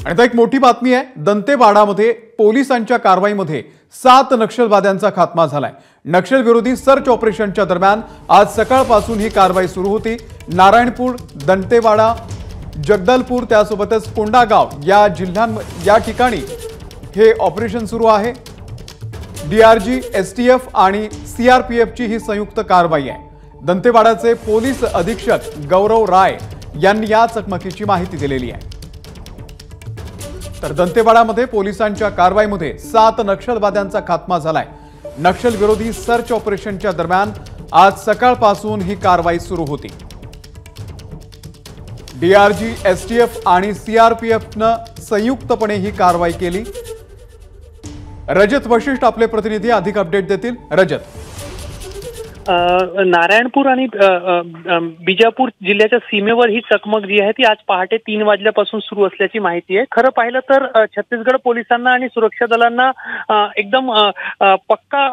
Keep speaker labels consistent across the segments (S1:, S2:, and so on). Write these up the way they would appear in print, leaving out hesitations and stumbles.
S1: आणि आता एक मोठी बातमी आहे। दंतेवाडामध्ये पोलिसांच्या कारवाईमध्ये 7 नक्षलवाद्यांचा खात्मा झालाय। नक्षल विरोधी सर्च ऑपरेशनच्या दरम्यान आज सकाळपासून ही कारवाई सुरू होती। नारायणपूर, दंतेवाडा, जगदलपूर त्यासोबतच कोंडागाव या ठिकाणी हे ऑपरेशन सुरू आहे। डीआरजी, एसटीएफ आणि सीआरपीएफची ही संयुक्त कारवाई आहे। दंतेवाडाचे पोलीस अधीक्षक गौरव राय यांनी या चकमकीची माहिती दिलेली आहे। तर दंतेवाडामध्ये पोलिसांच्या कारवाईमध्ये 7 नक्षलवाद्यांचा खात्मा झालाय। नक्षल विरोधी सर्च ऑपरेशनच्या दरम्यान आज सकाळपासून ही कारवाई सुरू होती। डीआरजी, एसटीएफ आणि सीआरपीएफनं संयुक्तपणे ही कारवाई केली। रजत वशिष्ठ आपले प्रतिनिधी अधिक अपडेट देतील। रजत,
S2: नारायणपूर आणि बिजापूर जिल्ह्याच्या सीमेवर ही चकमक जी आहे ती आज पहाटे 3 वाजल्यापासून सुरू असल्याची माहिती आहे। खरं पाहिलं तर छत्तीसगड पोलिसांना आणि सुरक्षा दलांना एकदम पक्का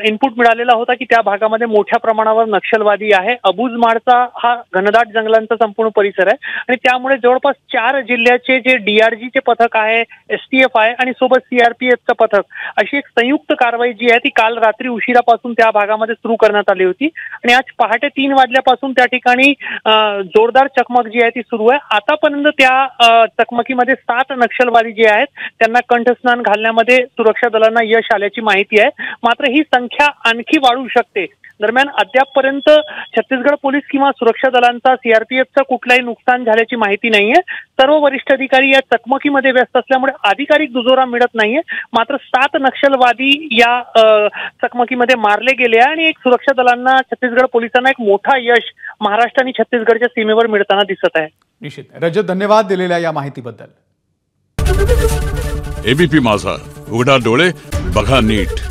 S2: इनपुट मिळालेला होता की त्या भागामध्ये मोठ्या प्रमाणावर नक्षलवादी आहे। अबुझमाडचा हा घनदाट जंगलांचा संपूर्ण परिसर आहे आणि त्यामुळे जवळपास 4 जिल्ह्याचे जे डीआरजीचे पथक आहे, एसटीएफ आहे आणि सोबत सीआरपीएफचं पथक, अशी एक संयुक्त कारवाई जी आहे ती काल रात्री उशिरापासून त्या भागामध्ये सुरू करण्यात आली होती आणि आज पहाटे 3 वाजल्यापासून त्या ठिकाणी जोरदार चकमक जी आहे ती सुरू आहे। आतापर्यंत त्या चकमकीमध्ये 7 नक्षलवादी जे आहेत त्यांना कंठस्नान घालण्यामध्ये सुरक्षा दलांना यश आल्याची माहिती आहे। मात्र ही संख्या आणखी वाढू शकते। दरम्यान अद्यापपर्यंत छत्तीसगड पोलीस किंवा सुरक्षा दलांचा, सीआरपीएफचा कुठलाही नुकसान झाल्याची माहिती नाहीये। सर्व वरिष्ठ अधिकारी या चकमकीमध्ये व्यस्त असल्यामुळे अधिकारिक दुजोरा मिळत नाहीये। मात्र 7 नक्षलवादी या चकमकीमध्ये मारले गेले आणि एक सुरक्षा दलांना, छत्तीसगड पोलिसांना एक मोठा यश महाराष्ट्र आणि छत्तीसगडच्या सीमेवर मिळताना दिसत आहे।
S1: निश्चित रजत, धन्यवाद दिलेल्या या माहितीबद्दल।
S3: एबीपी माझा, उघडा डोळे बघा नीट।